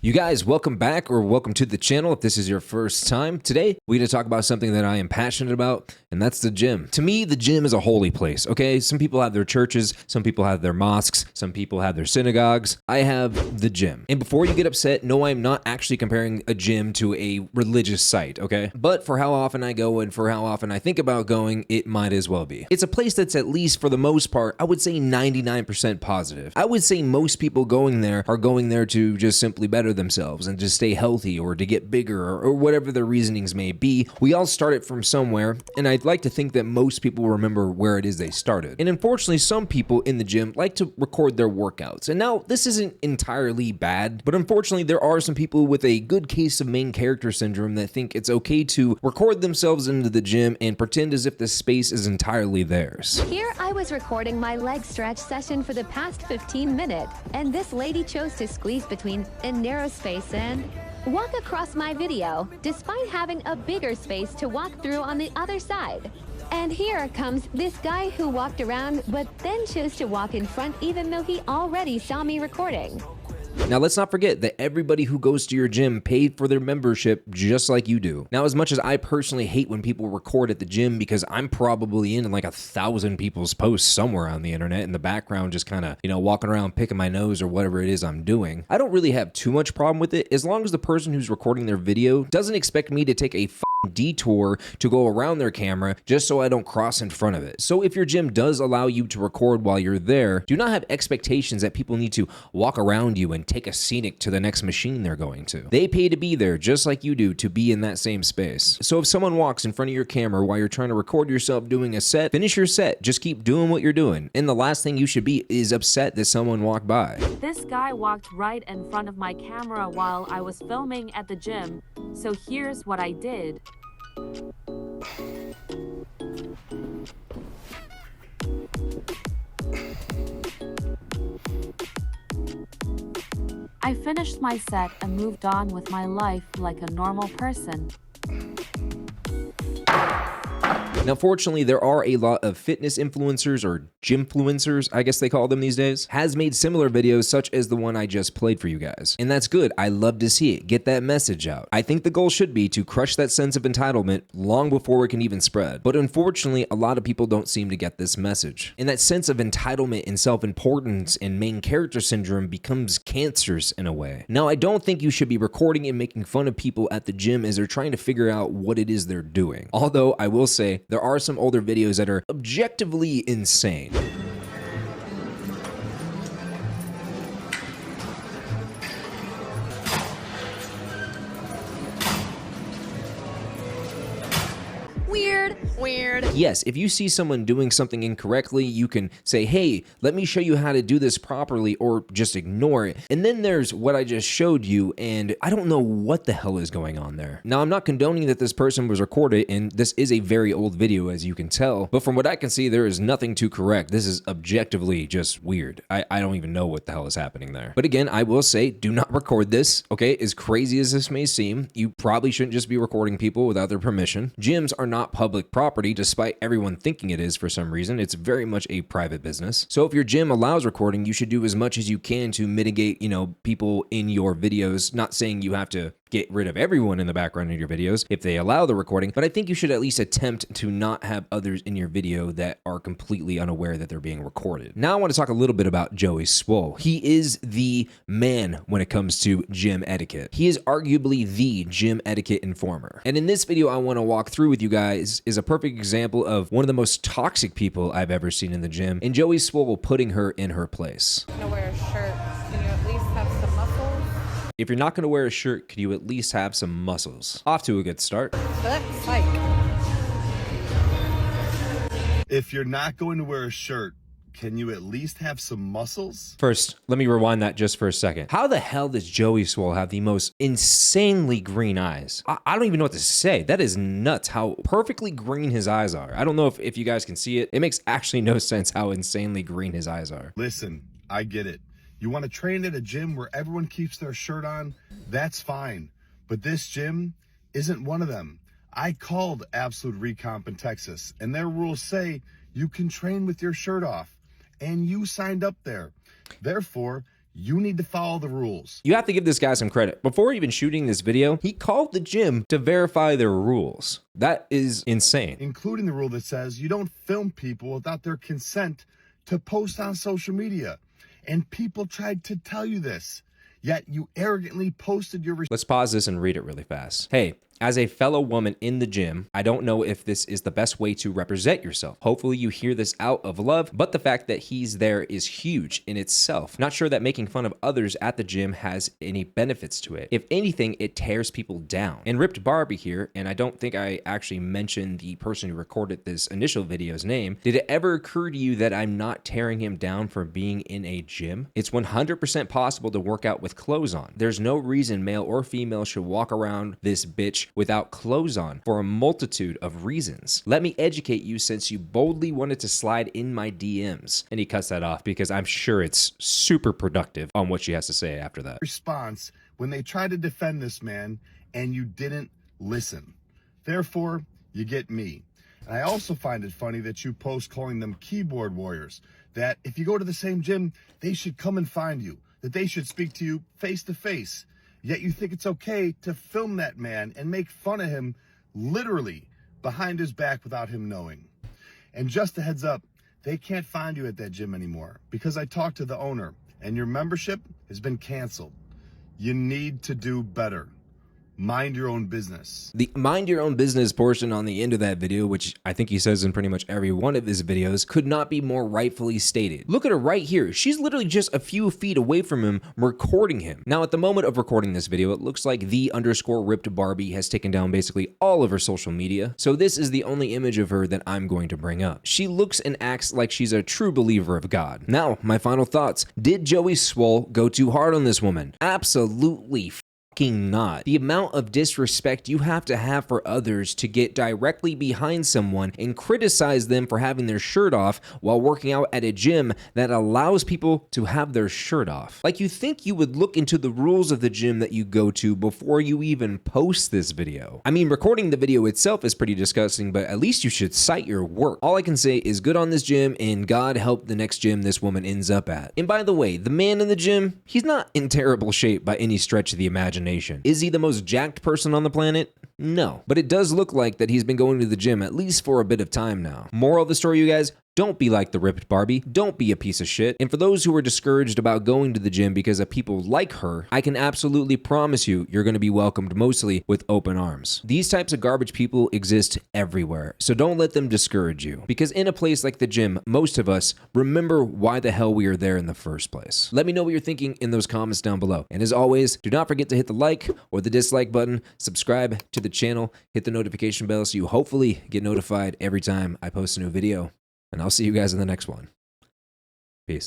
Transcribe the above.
You guys, welcome back or welcome to the channel if this is your first time. Today, we're going to talk about something that I am passionate about, and that's the gym. To me, the gym is a holy place, okay? Some people have their churches, some people have their mosques, some people have their synagogues. I have the gym. And before you get upset, no, I'm not actually comparing a gym to a religious site, okay? But for how often I go and for how often I think about going, it might as well be. It's a place that's at least for the most part, I would say 99% positive. I would say most people going there are going there to just simply better themselves and to stay healthy or to get bigger or whatever their reasonings may be. We all started from somewhere, and I'd like to think that most people remember where it is they started. And unfortunately, some people in the gym like to record their workouts. And now this isn't entirely bad, but unfortunately there are some people with a good case of main character syndrome that think it's okay to record themselves into the gym and pretend as if the space is entirely theirs. Here I was recording my leg stretch session for the past 15 minutes, and this lady chose to squeeze between a narrow space and walk across my video, despite having a bigger space to walk through on the other side. And here comes this guy who walked around but then chose to walk in front even though he already saw me recording. Now, let's not forget that everybody who goes to your gym paid for their membership just like you do. Now, as much as I personally hate when people record at the gym because I'm probably in like 1,000 people's posts somewhere on the internet in the background just kind of, walking around picking my nose or whatever it is I'm doing, I don't really have too much problem with it as long as the person who's recording their video doesn't expect me to take a detour to go around their camera just so I don't cross in front of it. So if your gym does allow you to record while you're there, do not have expectations that people need to walk around you and take a scenic to the next machine they're going to. They pay to be there just like you do to be in that same space. So if someone walks in front of your camera while you're trying to record yourself doing a set, finish your set. Just keep doing what you're doing. And the last thing you should be is upset that someone walked by. This guy walked right in front of my camera while I was filming at the gym, so here's what I did. I finished my set and moved on with my life like a normal person. Now, fortunately, there are a lot of fitness influencers or gymfluencers, I guess they call them these days, has made similar videos such as the one I just played for you guys. And that's good. I love to see it. Get that message out. I think the goal should be to crush that sense of entitlement long before it can even spread. But unfortunately, a lot of people don't seem to get this message. And that sense of entitlement and self-importance and main character syndrome becomes cancerous in a way. Now, I don't think you should be recording and making fun of people at the gym as they're trying to figure out what it is they're doing. Although, I will say, there are some older videos that are objectively insane. Weird. Yes, if you see someone doing something incorrectly, you can say, hey, let me show you how to do this properly, or just ignore it. And then there's what I just showed you, and I don't know what the hell is going on there. Now, I'm not condoning that this person was recorded, and this is a very old video, as you can tell, but from what I can see, there is nothing to correct. This is objectively just weird. I don't even know what the hell is happening there. But again, I will say, do not record this, okay? As crazy as this may seem, you probably shouldn't just be recording people without their permission. Gyms are not public property, despite everyone thinking it is for some reason. It's very much a private business. So if your gym allows recording, you should do as much as you can to mitigate, people in your videos. Not saying you have to get rid of everyone in the background of your videos if they allow the recording, but I think you should at least attempt to not have others in your video that are completely unaware that they're being recorded. Now I want to talk a little bit about Joey Swole. He is the man when it comes to gym etiquette. He is arguably the gym etiquette informer. And in this video I want to walk through with you guys is a perfect example of one of the most toxic people I've ever seen in the gym, and Joey Swole putting her in her place. I'm gonna wear a shirt. Can you at least have some muscles? If you're not going to wear a shirt, could you at least have some muscles? Off to a good start. So that's like... If you're not going to wear a shirt, can you at least have some muscles? First, let me rewind that just for a second. How the hell does Joey Swole have the most insanely green eyes? I don't even know what to say. That is nuts how perfectly green his eyes are. I don't know if you guys can see it. It makes actually no sense how insanely green his eyes are. Listen, I get it. You want to train at a gym where everyone keeps their shirt on? That's fine. But this gym isn't one of them. I called Absolute Recomp in Texas, and their rules say you can train with your shirt off, and you signed up there. Therefore, You need to follow the rules. You have to give this guy some credit. Before even shooting this video, he called the gym to verify their rules. That is insane. Including the rule that says you don't film people without their consent to post on social media. And people tried to tell you this, yet you arrogantly posted your... Let's pause this and read it really fast. Hey, as a fellow woman in the gym, I don't know if this is the best way to represent yourself. Hopefully you hear this out of love, but the fact that he's there is huge in itself. Not sure that making fun of others at the gym has any benefits to it. If anything, it tears people down. And Ripped Barbie here, and I don't think I actually mentioned the person who recorded this initial video's name, did it ever occur to you that I'm not tearing him down for being in a gym? It's 100% possible to work out with clothes on. There's no reason male or female should walk around this bitch without clothes on for a multitude of reasons. Let me educate you since you boldly wanted to slide in my DMs. And he cuts that off because I'm sure it's super productive on what she has to say after that. Response when they tried to defend this man and you didn't listen. Therefore, you get me. And I also find it funny that you post calling them keyboard warriors, that if you go to the same gym, they should come and find you, that they should speak to you face to face. Yet you think it's okay to film that man and make fun of him literally behind his back without him knowing. And just a heads up, they can't find you at that gym anymore because I talked to the owner and your membership has been canceled. You need to do better. Mind your own business. The mind your own business portion on the end of that video, which I think he says in pretty much every one of his videos, could not be more rightfully stated. Look at her right here. She's literally just a few feet away from him recording him. Now, at the moment of recording this video, it looks like _Ripped Barbie has taken down basically all of her social media. So this is the only image of her that I'm going to bring up. She looks and acts like she's a true believer of God. Now, my final thoughts. Did Joey Swole go too hard on this woman? Absolutely not. The amount of disrespect you have to have for others to get directly behind someone and criticize them for having their shirt off while working out at a gym that allows people to have their shirt off. Like, you think you would look into the rules of the gym that you go to before you even post this video. I mean, recording the video itself is pretty disgusting, but at least you should cite your work. All I can say is good on this gym, and God help the next gym this woman ends up at. And by the way, the man in the gym, he's not in terrible shape by any stretch of the imagination. Is he the most jacked person on the planet? No. But it does look like that he's been going to the gym at least for a bit of time now. Moral of the story, you guys, don't be like the Ripped Barbie. Don't be a piece of shit. And for those who are discouraged about going to the gym because of people like her, I can absolutely promise you, you're going to be welcomed mostly with open arms. These types of garbage people exist everywhere, so don't let them discourage you. Because in a place like the gym, most of us remember why the hell we are there in the first place. Let me know what you're thinking in those comments down below. And as always, do not forget to hit the like or the dislike button, subscribe to the channel, hit the notification bell so you hopefully get notified every time I post a new video. And I'll see you guys in the next one. Peace.